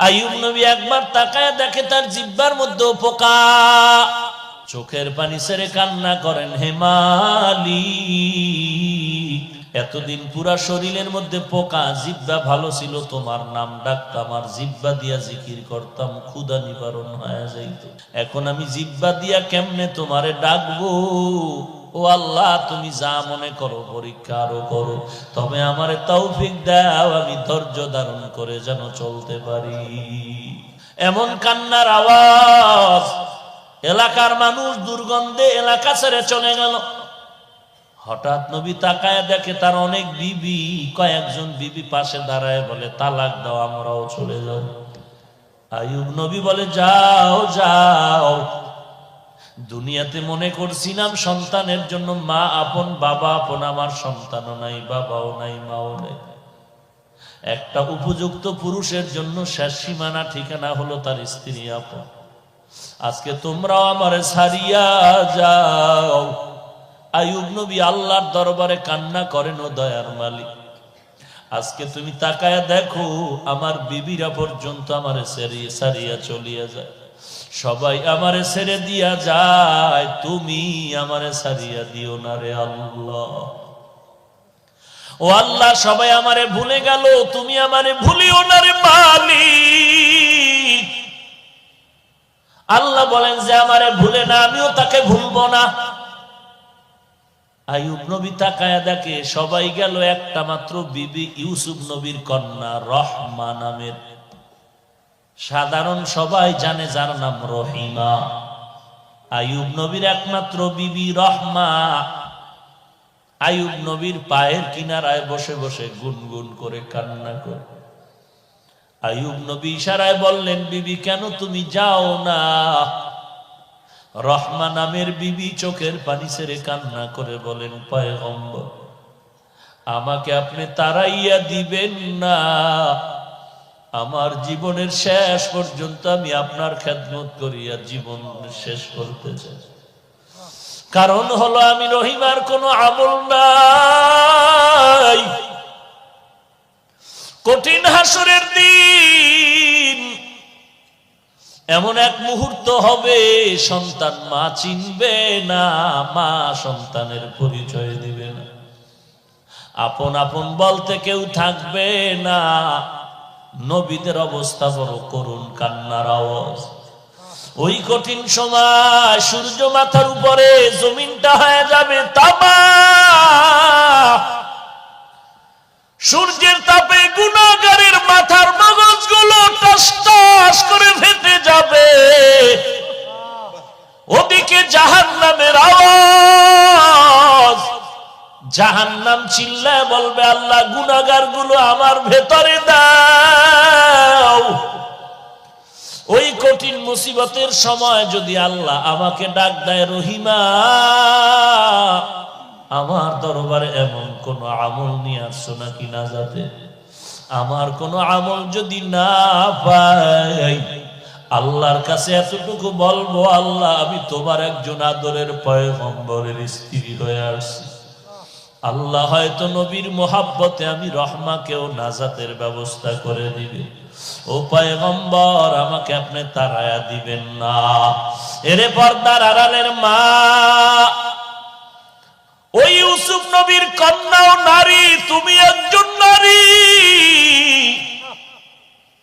আইয়ুব নবী একবার তাকায় দেখে তার জিহ্বার মধ্যে পোকা। চোখের পানি ছেড়ে কান্না করেন, হে মালিক, এতদিন পুরা শরীরের মধ্যে পোকা, জিহ্বা ভালো ছিল, তোমার নাম ডাকতাম আর জিহ্বা দিয়া জিকির করতাম, ক্ষুধা নিবারণ হয়ে যাইত। এখন আমি জিহ্বা দিয়া কেমনে তোমারে ডাকবো? ও আল্লাহ, তুমি যা মনে করো পরীক্ষা আরো করো, তবে আমারে তৌফিক দাও, আমি ধৈর্য ধারণ করে যেন চলতে পারি। এমন কান্নার আওয়াজ, এলাকার মানুষ দুর্গন্ধে এলাকা ছেড়ে চলে গেল। হঠাৎ নবী তাকায় দেখে তার অনেক বিবি, কয়েকজন বিবি পাশে দাঁড়ায় বলে, তালাক দাও, আমরাও চলে যাব। আইয়ুব নবী বলে, যাও যাও, দুনিয়াতে মনে করছিলাম সন্তানের জন্য মা আপন বাবা আপন, আমার সন্তানও নাই, বাবাও নাই, মাও নাই। একটা উপযুক্ত পুরুষের জন্য শেষ সীমানা ঠিকানা হলো তার স্ত্রী আপন। আজকে তোমরাও আমারে ছাড়িয়া যাও। আইয়ুব নবী আল্লাহর দরবারে কান্না করেন, ও দয়ার মালিক, আজকে তুমি তাকায়া দেখো আমার বিবিরা পর্যন্ত আমারে ছাড়িয়া চলিয়া যায়, সবাই আমারে ছেড়ে দিয়া যায়, তুমি আমারে ছাড়িয়া দিও না রে আল্লাহ। ও আল্লাহ, সবাই আমারে ভুলে গেল, তুমি আমারে ভুলিও না রে মালিক। আল্লাহ বলেন যে আমারে ভুলে না, আমিও তাকে ভুলবো না। আইয়ুব নবী তাকায়া দেখে সবাই গেল, একটা মাত্র বিবি ইউসুফ নবীর কন্যা রহমা নামের, সাধারণ সবাই জানে যার নাম রহিমা। আইয়ুব নবীর একমাত্র বিবি রহমা আইয়ুব নবীর পায়ের কিনারায় বসে বসে গুনগুন করে কান্না করে। আইয়ুব নবী ইশারায় বললেন, বিবি কেন তুমি যাও না? রহমা নামের বিবি চোখের পানি ছেড়ে কান্না করে বলেন, পয়গম্বর, আমাকে আপনি তাড়াইয়া দিবেন না, আমার জীবনের শেষ পর্যন্ত আমি আপনার খেদমত করিয়া জীবন শেষ করতে চাই। কারণ হলো আমি রহিমার কোনো আমল নাই। কঠিন হাসরের দিন এমন এক মুহূর্ত হবে, সন্তান মা চিনবে না, মা সন্তানের পরিচয় দিবে না, আপন আপন বলতে কেউ থাকবে না। নবীদের অবস্থা বড় করুণ, কান্নার আওয়াজ। ওই কঠিন সময় সূর্য মাথার উপরে, জমিনটা হয়ে যাবে তামা, সূর্যের তাপে গুনাহগারের মাথার মগজগুলো টস টস করে ফেটে যাবে। ওদিকে জাহান্নামের আওয়াজ, জাহান্নাম চিল্লায় বলবে, আল্লাহ গুনাহগার গুলো আমার ভেতরে দাও। ওই কঠিন মুসিবতের সময় যদি আল্লাহ আমাকে ডাক দেয়, রহিমা, আমার দরবারে এমন কোন আমল নিয়ে আসছো নাকি না, যাতে আমার কোন আমল যদি না পাই, আল্লাহর কাছে এতটুকু বলবো, আল্লাহ আমি তোমার একজন আদরের পয়গম্বরের স্ত্রী হয়ে আসছি। আল্লাহ হয়তো নবীর মোহাব্বতে আমি রহমাকেও নাজাতের ব্যবস্থা করে দিবে। ও পয়গম্বর, আমাকে আপনি তাড়ায়া দিবেন না। এরে পর্দার আড়ালের মা, ওই ইউসুফ নবীর কন্যা ও নারী, তুমি একজন নারী।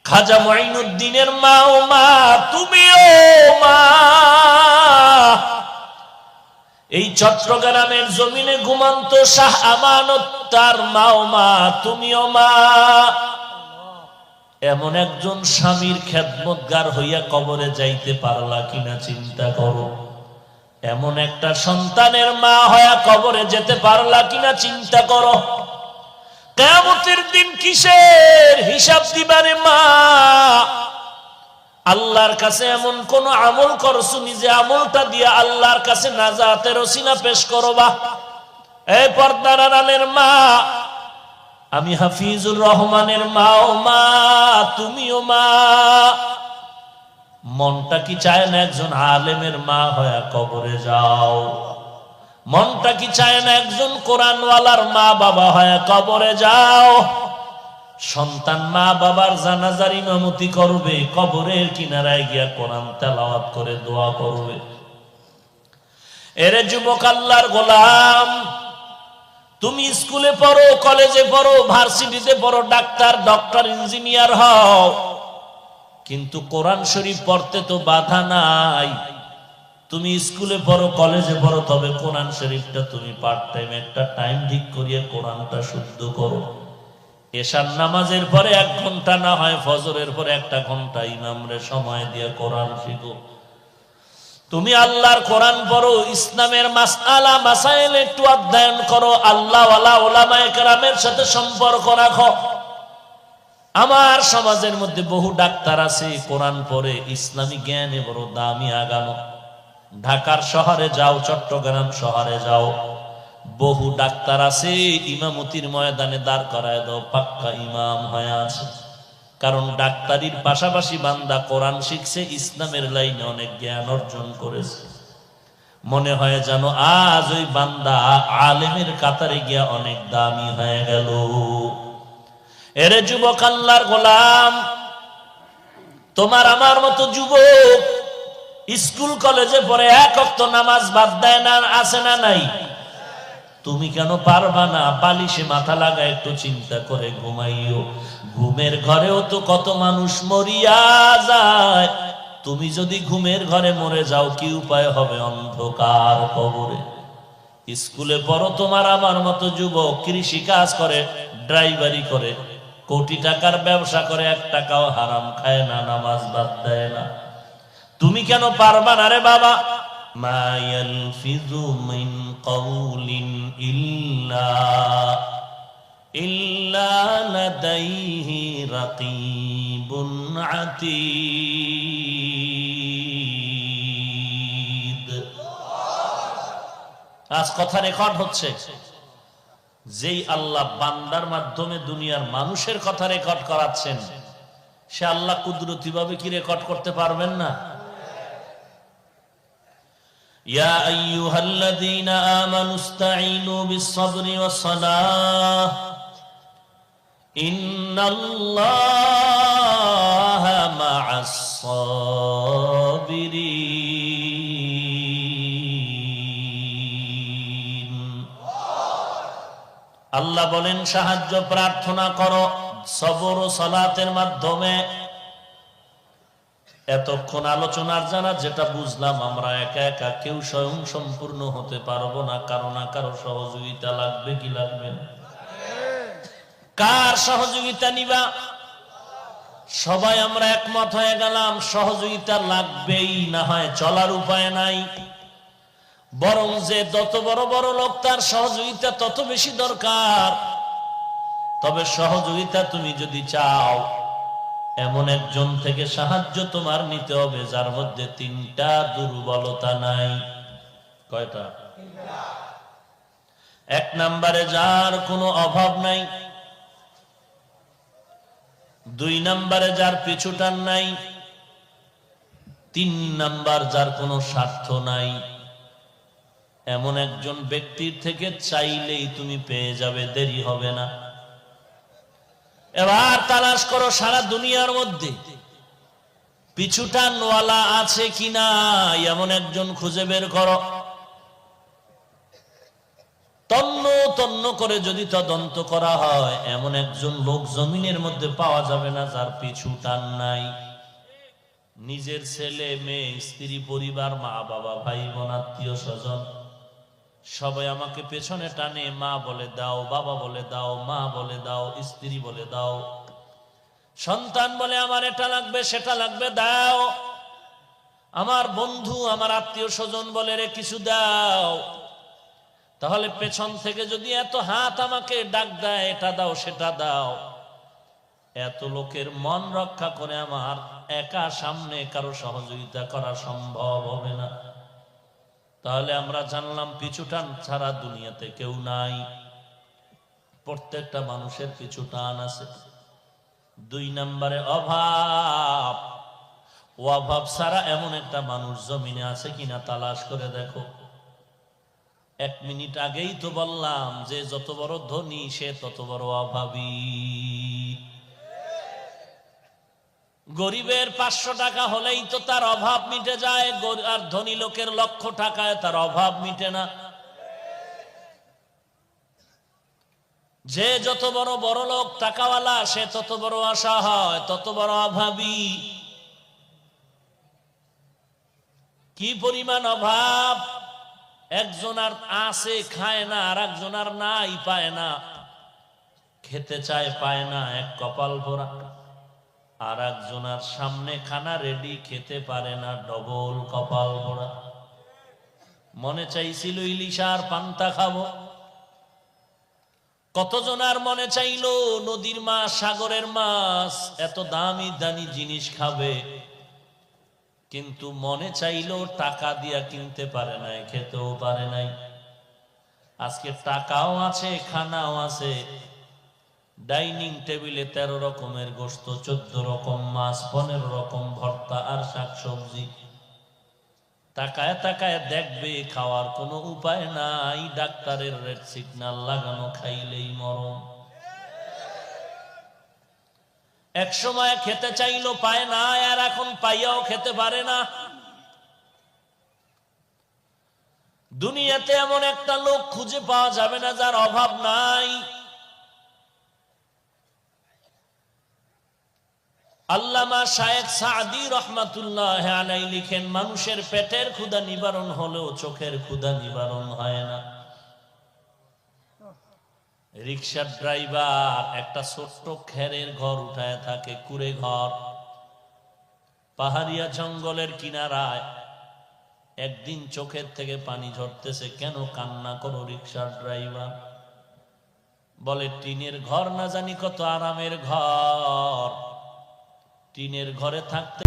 খাজা মুঈনুদ্দিনের মা ও মা, তুমিও মা। এই চট্টগ্রামের জমিনে ঘুমন্ত শাহ আমানত তার মা ও মা, তুমিও মা। এমন একজন স্বামীর খেদমতগার হইয়া কবরে যাইতে পারলা কিনা চিন্তা করো। এমন একটা সন্তানের মা হইয়া কবরে যেতে পারলা কিনা চিন্তা করো। কিয়ামতের দিন কিসের হিসাব দিবারে মা? আল্লাহর কাছে এমন কোন আমল করছো নিজে, আমলটা দিয়া আল্লাহর কাছে নাজাতের ওসিলা পেশ করবা। এই পর্দার আড়ালের মা, আমি হাফিজুর রহমানের মা ও মা, তুমিও মা। মনটা কি চায় না একজন আলেমের মা হয়ে কবরে যাও? মনটা কি চায় না একজন কোরআনওয়ালার মা বাবা হয়ে কবরে যাও? সন্তান মা বাবার জানাজার ইমামতি করবে, কবরের কিনারায় গিয়া কোরআন তেলাওয়াত করে দোয়া করবে। এরে যুবক আল্লাহর গোলাম, তুমি স্কুলে পড়ো, কলেজে পড়ো, ভার্সিটিতে পড়ো, ডাক্তার, ডক্টর, ইঞ্জিনিয়ার হও, কিন্তু কোরআন শরীফ পড়তে তো বাধা নাই। তুমি স্কুলে পড়ো, কলেজে পড়ো, তবে কোরআন শরীফটা তুমি পার্ট টাইম একটা টাইম ঠিক করিয়ে কোরআনটা শুদ্ধ করো। এশার নামাজের পরে 1 ঘন্টা, না হয় ফজরের পরে 1 ঘন্টা ইমামরে সময় দিয়ে কোরআন শিখো। তুমি আল্লাহর কোরআন পড়ো, ইসলামের মাসআলা মাসাইল একটু অধ্যয়ন করো, আল্লাহওয়ালা উলামায়ে কেরামের সাথে সম্পর্ক রাখো। আমার সমাজের মধ্যে বহু ডাক্তার আছে, কোরআন পড়ে, ইসলামী জ্ঞানে বড় দামি আগানো। ঢাকার শহরে যাও, চট্টগ্রাম শহরে যাও, বহু ডাক্তার আছে, ইমামতির ময়দানে দাঁড় করায় দাও, পাক্কা ইমাম হয়ে আছে। কারণ ডাক্তারির পাশাপাশি বান্দা কোরআন শিখছে, ইসলামের লাইনে অনেক জ্ঞান অর্জন করেছে। মনে হয় যেন আজ ওই বান্দা আলেমের কাতারে গিয়া অনেক দামি হয়ে গেল। এরে যুবক আল্লাহর গোলাম, তোমার আমার মতো যুবক স্কুল কলেজে পড়ে 1 ওয়াক্ত নামাজ বাদ দেয় না, আছে না নাই? তুমি কেন পারবা না? বালিশে মাথা লাগা একটু চিন্তা করে ঘুমাইও। ঘুমের ঘরেও তো কত মানুষ মরিয়া যায়। তুমি যদি ঘুমের ঘরে মরে যাও, কি উপায় হবে? অন্ধকার কবরে। স্কুলে পড়ো তোমার আমার মতো যুবক, কৃষি কাজ করে, ড্রাইভারি করে, কোটি টাকার ব্যবসা করে, 1 টাকাও হারাম খায় না, নামাজ বাদ দেয় না। তুমি কেন পারবা না রে বাবা? মা ইয়ালফিযু মিন কাউলিন ইল্লা লাদাইহি রাকীবুন আতীদ। আজ কথা রেকর্ড হচ্ছে। যেই আল্লাহ বান্দার মাধ্যমে দুনিয়ার মানুষের কথা রেকর্ড করাচ্ছেন, সে আল্লাহ কুদরতি ভাবে কি রেকর্ড করতে পারবেন না? ইয়া আইয়ুহাল্লাযীনা আমানু ইসতাঈনু বিস-সাবরি ওয়াস-সালাহ ইন্নাল্লাহা মা'আস-সাবিরিন। আল্লাহ বলেন সাহায্য প্রার্থনা করো সবর ও সালাতের মাধ্যমে। এতক্ষণ আলোচনার জানা যেটা বুঝলাম, আমরা একা একা কেউ স্বয়ং সম্পূর্ণ হতে পারবো না, কারো না কারো সহযোগিতা লাগবে। কি লাগবে? কার সহযোগিতা নিবা? সবাই আমরা একমত হয়ে গেলাম সহযোগিতা লাগবেই, না হয় চলার উপায় নাই। বরং যে যত বড় বড় লোক, তার সহযোগিতা তত বেশি দরকার। তবে সহযোগিতা তুমি যদি চাও, এমন একজন থেকে সাহায্য তোমার নিতে হবে যার মধ্যে 3টা দুর্বলতা নাই। কয়টা? 1 নম্বরে যার কোনো অভাব নাই, 2 নম্বরে যার পিছুটান নাই, 3 নম্বর যার কোনো স্বার্থ নাই। এমন একজন ব্যক্তির থেকে চাইলেই তুমি পেয়ে যাবে, দেরি হবে না। এবার তালাশ করো সারা দুনিয়ার মধ্যে পিছুটানওয়ালা আছে কিনা, এমন একজন খুঁজে বের করো। তন্ন তন্ন করে যদি তদন্ত করা হয়, এমন একজন লোক জমিনের মধ্যে পাওয়া যাবে না যার পিছু টান নাই। নিজের ছেলে মেয়ে, স্ত্রী, পরিবার, মা বাবা, ভাই বোন, আত্মীয় স্বজন সবাই আমাকে পেছনে টানে, মা বলে দাও, বাবা বলে দাও, মা বলে দাও, স্ত্রী বলে দাও, সন্তান বলে আমার এটা লাগবে সেটা লাগবে দাও, আমার বন্ধু আমার আত্মীয় স্বজন বলে রে কিছু দাও। তাহলে পেছন থেকে যদি এত হাত আমাকে ডাক দেয়, এটা দাও সেটা দাও, এত লোকের মন রক্ষা করে আমার একা সামনে কারো সহযোগিতা করা সম্ভব হবে না। তাহলে আমরা জানলাম পিছুটান ছাড়া দুনিয়াতে কেউ নাই, প্রত্যেকটা মানুষের পিছুটান আছে। 2 নম্বরে অভাব। অভাব ছাড়া এমন একটা মানুষ জমিনে আছে কিনা তালাশ করে দেখো। 1 মিনিট আগেই তো বললাম যে যত বড় ধনী সে তত বড় অভাবী। গরিবের 500 টাকা হলেই তো তার অভাব মিটে যায়, আর ধনী লোকের 1,00,000 টাকায় তার অভাব মিটে না। যে যত বড় বড় লোক টাকাওয়ালা সে তত বড় আশা হয়, তত বড় অভাবী। কি পরিমাণ অভাব! একজন আর আছে খায় না, আর একজন আর নাই পায় না। খেতে চায় পায় না, এক কপাল ভরা। আর একজনের সামনে খানা রেডি, খেতে পারে না, ডবল কপাল ভরা। মনে চাইছিল ইলিশার পান্তা খাবো, কতজনার মনে চাইলো নদীর মাছ, সাগরের মাছ, এত দামি দামি জিনিস খাবে, কিন্তু মনে চাইলো টাকা দিয়া কিনতে পারে নাই, খেতেও পারে নাই। আজকে টাকাও আছে, খানাও আছে, ডাইনিং টেবিলে 13 রকমের গোশত, 14 রকম মাছ, 15 রকম ভর্তা আর শাকসবজি। তাকায় তাকায় দেখবে, খাওয়ার কোনো উপায় নাই। ডাক্তারের রেড সিগন্যাল লাগানো, খাইলেই মরণ। এক সময় খেতে চাইলো পায় না, আর এখন পাইয়াও খেতে পারে না। দুনিয়াতে এমন একটা লোক খুঁজে পাওয়া যাবে না যার অভাব নাই। আল্লামা শায়েখ সাদি রহমাতুল্লাহ আলাইহি লিখেন, মানুষের পেটের ক্ষুধা নিবারণ হলেও চোখের ক্ষুধা নিবারণ হয় না। রিকশার ড্রাইভার একটা ছোট্ট খেরের ঘর উঠায় থাকে, কুড়ে ঘর, পাহাড়িয়া জঙ্গলের কিনারায়। একদিন চোখের থেকে পানি ঝরতেছে, কেন কান্না করো রিকশার ড্রাইভার? বলে, টিনের ঘর না জানি কত আরামের ঘর, টিনের ঘরে থাকতে